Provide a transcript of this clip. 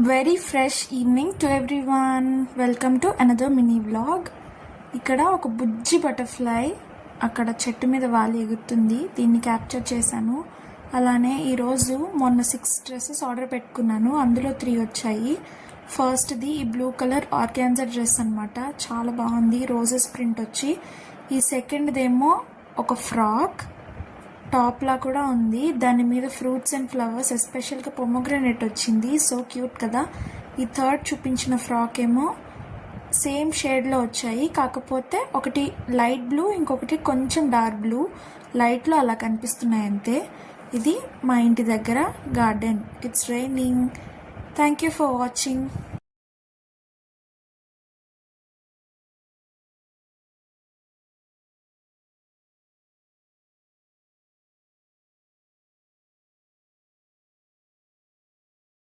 Very fresh evening to everyone. Welcome to another mini vlog. ఇక్కడ ఒక బుజ్జి butterfly అక్కడ చెట్టు మీద వాలి ఎగురుతుంది. దీన్ని క్యాప్చర్ చేశాను. అలానే ఈరోజు మొన్న 6 డ్రెస్సెస్ ఆర్డర్ పెట్టుకున్నాను. అందులో 3 వచ్చాయి. ఫస్ట్ది ఈ బ్లూ కలర్ ఆర్గాన్జా డ్రెస్ అనమాట. చాలా బాగుంది, రోజెస్ ప్రింట్ వచ్చి. ఈ సెకండ్దేమో ఒక ఫ్రాక్ టాప్లా కూడా ఉంది. దాని మీద ఫ్రూట్స్ అండ్ ఫ్లవర్స్, ఎస్పెషల్గా పొమోగ్రానేట్ వచ్చింది. సో క్యూట్ కదా. ఈ థర్డ్ చూపించిన ఫ్రాక్ ఏమో సేమ్ షేడ్లో వచ్చాయి, కాకపోతే ఒకటి లైట్ బ్లూ, ఇంకొకటి కొంచెం డార్క్ బ్లూ. లైట్లో అలా కనిపిస్తున్నాయి అంతే. ఇది మా ఇంటి దగ్గర garden. It's raining. Thank you for watching.